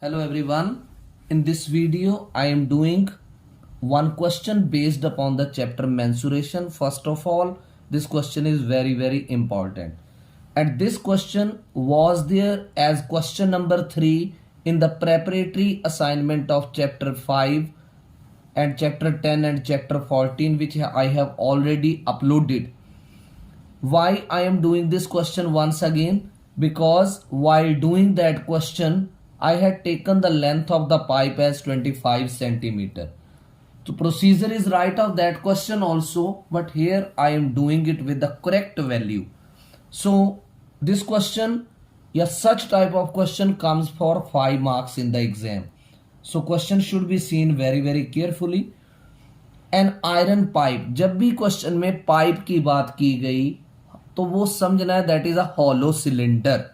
Hello everyone. In this video, I am doing one question based upon the chapter mensuration. First of all, this question is very important. And this question was there as question number 3 in the preparatory assignment of chapter 5 and chapter 10 and chapter 14, which I have already uploaded. Why I am doing this question once again? Because while doing that question, I had taken the length of the pipe as 25 centimeter. So procedure is right of that question also, but here I am doing it with the correct value. So this question, yes, such type of question comes for 5 marks in the exam. So question should be seen very carefully. An iron pipe, जब भी question में pipe की बात की गई तो वो समझना है that is a hollow cylinder.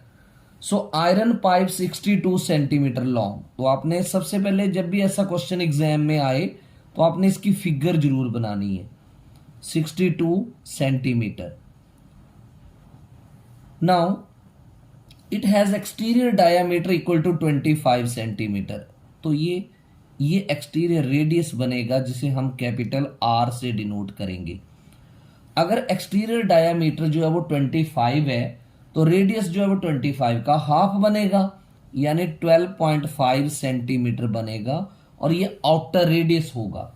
So iron pipe 62 centimetre long. तो आपने सबसे पहले जब भी ऐसा क्वेश्चन एग्जाम में आए तो आपने इसकी फिगर जरूर बनानी है. 62 centimetre. Now it has exterior diameter equal to 25 centimetre. तो ये एक्सटीरियर रेडियस बनेगा जिसे हम कैपिटल आर से डिनोट करेंगे. अगर एक्सटीरियर डायामीटर जो है वो 25 है तो रेडियस जो है वो 25 का हाफ बनेगा, यानी 12.5 सेंटीमीटर बनेगा. और ये आउटर रेडियस होगा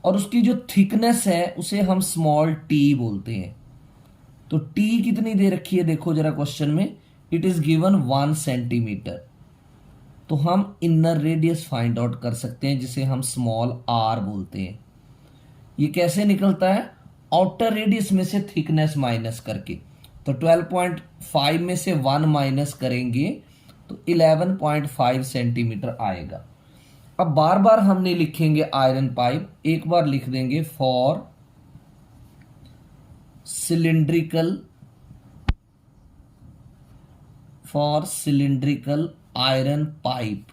और उसकी जो थिकनेस है उसे हम स्मॉल टी बोलते हैं. तो टी कितनी दे रखी है देखो जरा क्वेश्चन में, इट इज गिवन 1 सेंटीमीटर. तो हम इनर रेडियस फाइंड आउट कर सकते हैं जिसे हम स्मॉल आर बोलते हैं. ये कैसे निकलता है? आउटर रेडियस में से थिकनेस माइनस करके. तो 12.5 में से 1 माइनस करेंगे तो 11.5 सेंटीमीटर आएगा. अब बार बार हम नहीं लिखेंगे आयरन पाइप, एक बार लिख देंगे for cylindrical iron pipe.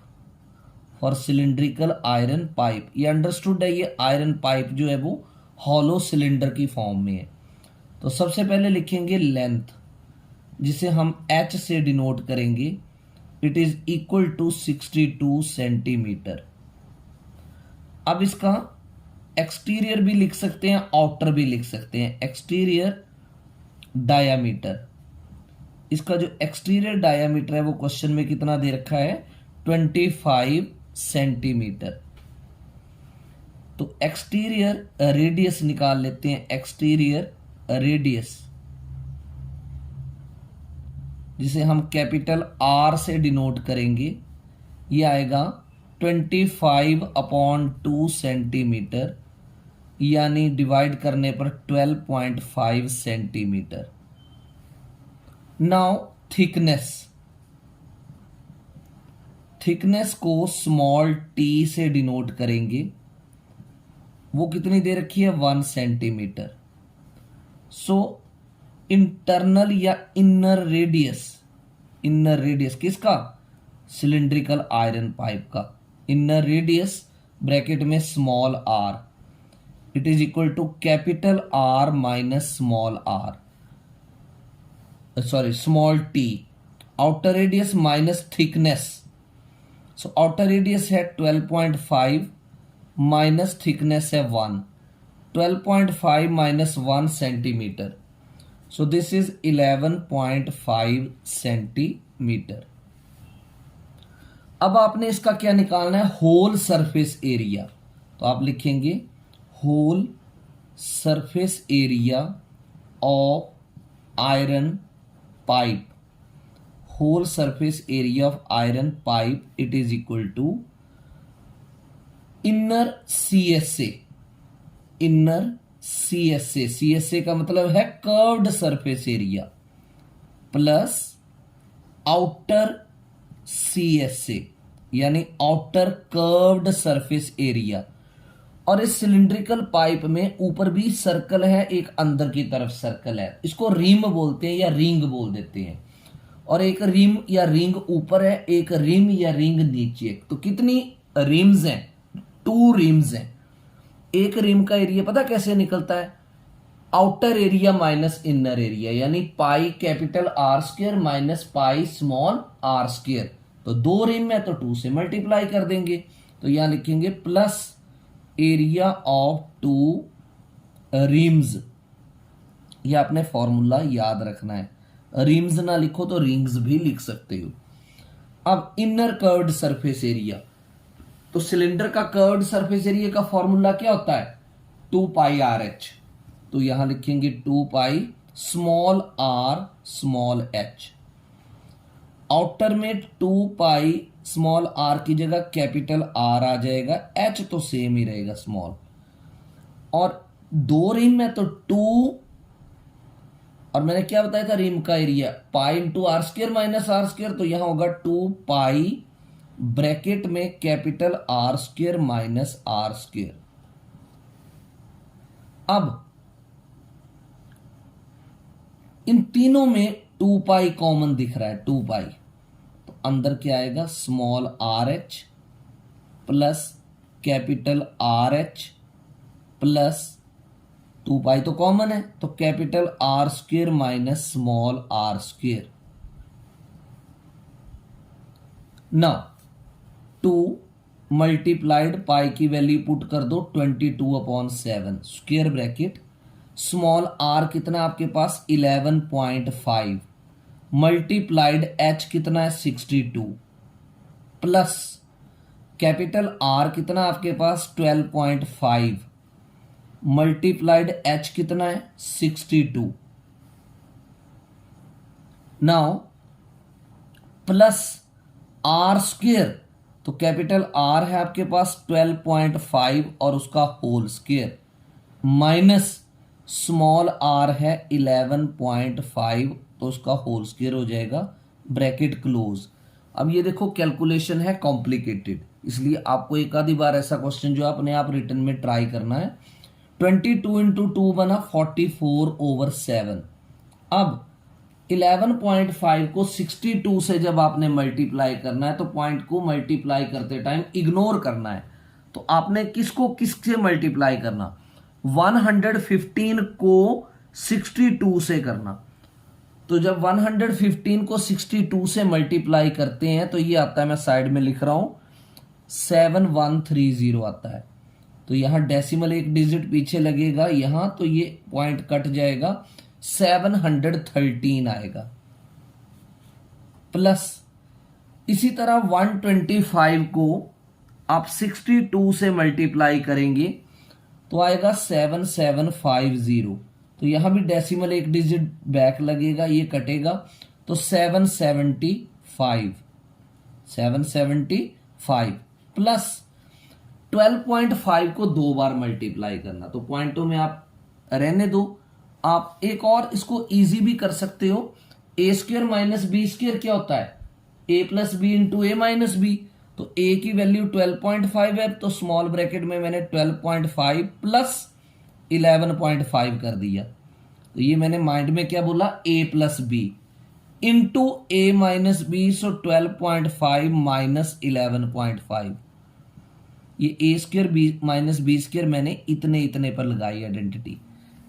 For cylindrical iron pipe. ये अंडरस्टूड है, ये आयरन पाइप जो है वो हॉलो सिलेंडर की फॉर्म में है. तो सबसे पहले लिखेंगे लेंथ जिसे हम एच से डिनोट करेंगे. It is equal to 62 centimetre. अब इसका एक्सटीरियर भी लिख सकते हैं, आउटर भी लिख सकते हैं. एक्सटीरियर डायामीटर, इसका जो एक्सटीरियर डायामीटर है वो क्वेश्चन में कितना दे रखा है? 25 सेंटीमीटर. तो एक्सटीरियर रेडियस निकाल लेते हैं. एक्सटीरियर रेडियस जिसे हम कैपिटल आर से डिनोट करेंगे, ये आएगा 25/2 सेंटीमीटर, यानी डिवाइड करने पर 12.5 सेंटीमीटर. नाउ थिकनेस को स्मॉल टी से डिनोट करेंगे. वो कितनी दे रखी है? 1 सेंटीमीटर. सो इंटरनल या इनर रेडियस किसका? सिलिंड्रिकल आयरन पाइप का. इनर रेडियस ब्रैकेट में small R, it is equal to capital R minus small R, small T. Outer radius minus thickness. So outer radius है 12.5 minus thickness है 1. 12.5 minus 1 centimetre. So this is 11.5 centimetre. अब आपने इसका क्या निकालना है? Whole surface area. तो आप लिखेंगे whole surface area of iron pipe. Whole surface area of iron pipe it is equal to inner CSA का मतलब है curved surface area, plus outer CSA यानी आउटर कर्व्ड सरफेस एरिया. और इस cylindrical pipe में ऊपर भी सर्कल है, एक अंदर की तरफ सर्कल है. इसको रिम बोलते हैं या रिंग बोल देते हैं. और एक रिम या रिंग ऊपर है, एक रिम या रिंग नीचे. तो कितनी रिम्स हैं? 2 रिम्स हैं. एक रिम का एरिया पता कैसे निकलता है? Outer area minus inner area, यानी pi capital R square minus pi small R square. तो 2 रिम है तो 2 से मल्टीप्लाई कर देंगे, तो यहां लिखेंगे प्लस एरिया ऑफ 2 रिम्स। ये आपने फॉर्मूला याद रखना है, रिम्स ना लिखो तो रिंग्स भी लिख सकते हो। अब इनर कर्व्ड सरफेस एरिया, तो सिलेंडर का कर्व्ड सरफेस एरिया का फॉर्मूला क्या होता है, 2 पाई आर एच। तो यहां लिखेंगे 2 pi small R small H. Outer में 2 पाई स्मॉल आर की जगह कैपिटल आर आ जाएगा, एच तो सेम ही रहेगा स्मॉल, और 2 रिम में तो 2, और मैंने क्या बताया था रिम का area pi into R square minus R square, तो यहां होगा 2 पाई ब्रैकेट में capital R square minus R square. अब इन तीनों में 2 पाई कॉमन दिख रहा है, 2 पाई, तो अंदर क्या आएगा small R H plus capital R H plus 2 pi तो कॉमन है, तो capital R square minus small R square. Now 2 multiplied pi की वैल्यू पुट कर दो 22/7 स्क्वायर ब्रैकेट, स्मॉल आर कितना आपके पास 11.5 मल्टीप्लाइड एच कितना है 62 प्लस कैपिटल आर कितना आपके पास 12.5 मल्टीप्लाइड एच कितना है 62। नाउ प्लस आर स्क्वायर, तो कैपिटल आर है आपके पास 12.5 और उसका whole square minus small R है 11.5 तो उसका होल स्क्वायर हो जाएगा, ब्रैकेट क्लोज। अब ये देखो कैलकुलेशन है कॉम्प्लिकेटेड, इसलिए आपको एक आधी बार ऐसा क्वेश्चन जो अपने आप रिटर्न में ट्राई करना है। 22 इंटू 2 बना 44/7। अब 11.5 को 62 से जब आपने मल्टीप्लाई करना है तो पॉइंट को मल्टीप्लाई करते टाइम इग्नोर करना है, तो आपने किसको किससे मल्टीप्लाई करना, 115 को 62 से करना। तो जब 115 को 62 से मल्टीप्लाई करते हैं तो ये आता है, मैं साइड में लिख रहा हूं 7130 आता है, तो यहां डेसिमल एक डिजिट पीछे लगेगा यहां, तो ये पॉइंट कट जाएगा 713 आएगा। प्लस इसी तरह 125 को आप 62 से मल्टीप्लाई करेंगे तो आएगा 7750, तो यहां भी डेसिमल एक डिजिट बैक लगेगा, ये कटेगा तो 775 प्लस 12.5 को 2 बार मल्टीप्लाई करना, तो पॉइंटों में आप रहने दो। आप एक और इसको इजी भी कर सकते हो, ए स्क्र माइनस बी स्क्र क्या होता है, A plus B into A minus B, तो ए की वैल्यू 12.5 है तो स्मॉल ब्रैकेट में मैंने 12.5 प्लस 11.5 कर दिया, तो ये मैंने माइंड में क्या बोला A plus B into A minus B, so 12.5 minus 11.5, ये A square B minus B square मैंने इतने इतने पर लगाई identity.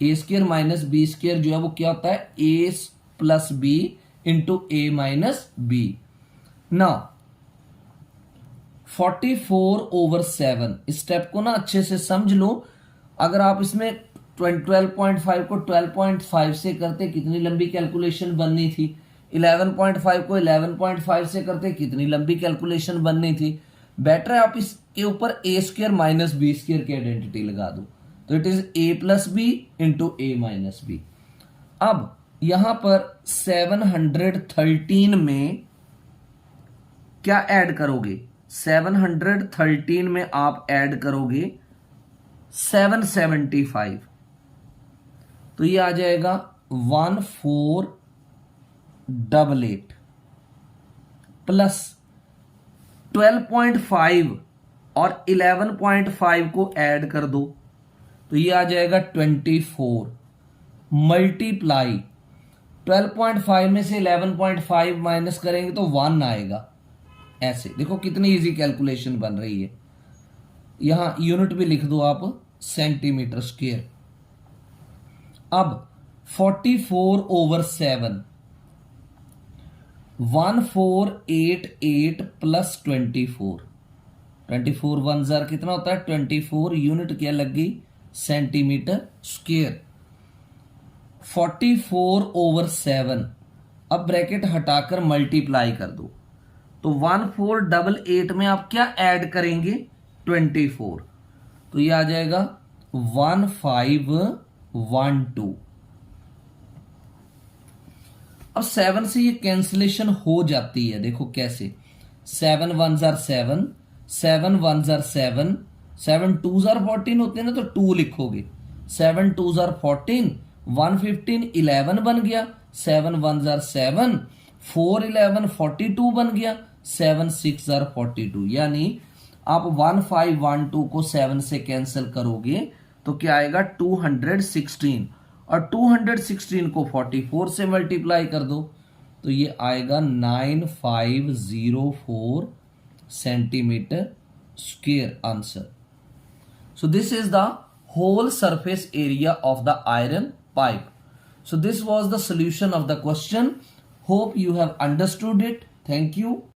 A square minus B square जो है वो क्या होता है A plus B into A minus B. Now 44/7 इस स्टेप को ना अच्छे से समझ लो, अगर आप इसमें 12.5 को 12.5 से करते कितनी लंबी कैलकुलेशन बननी थी, 11.5 को 11.5 से करते कितनी लंबी कैलकुलेशन बननी थी, बेटर है आप इसके ऊपर A square minus B square की आइडेंटिटी लगा दो, तो it is A plus B into A minus B. अब यहां पर 713 में क्या ऐड करोगे, 713 में आप ऐड करोगे 775, तो ये आ जाएगा 1488 प्लस 12.5 और 11.5 को ऐड कर दो, तो ये आ जाएगा 24 मल्टीप्लाई 12.5 में से 11.5 माइनस करेंगे तो 1 आएगा। ऐसे देखो कितनी इजी कैलकुलेशन बन रही है, यहां यूनिट भी लिख दो आप सेंटीमीटर स्क्वायर। अब 44/7 1488 प्लस 24, 24 वन जार कितना होता है 24, यूनिट क्या लग गई सेंटीमीटर स्क्वेयर। 44/7, अब ब्रैकेट हटाकर मल्टीप्लाई कर दो, तो 1488 में आप क्या ऐड करेंगे 24, तो ये आ जाएगा 1512। अब 7 से ये कैंसिलेशन हो जाती है, देखो कैसे, 7 वन जार 7, 7 वन जार 7, 7 टू जार 14 होते हैं ना, तो 2 लिखोगे, 7 टू जार 14, 115 11 बन गया, 7 वन जार 7, 4 11 42 बन गया, 7 6 जार 42, यानी आप 1512 को 7 से कैंसिल करोगे तो क्या आएगा 216, और 216 को 44 से मल्टीप्लाई कर दो तो ये आएगा 9504 centimetre square answer. So this is the whole surface area of the iron pipe. So this was the solution of the question. Hope you have understood it. Thank you.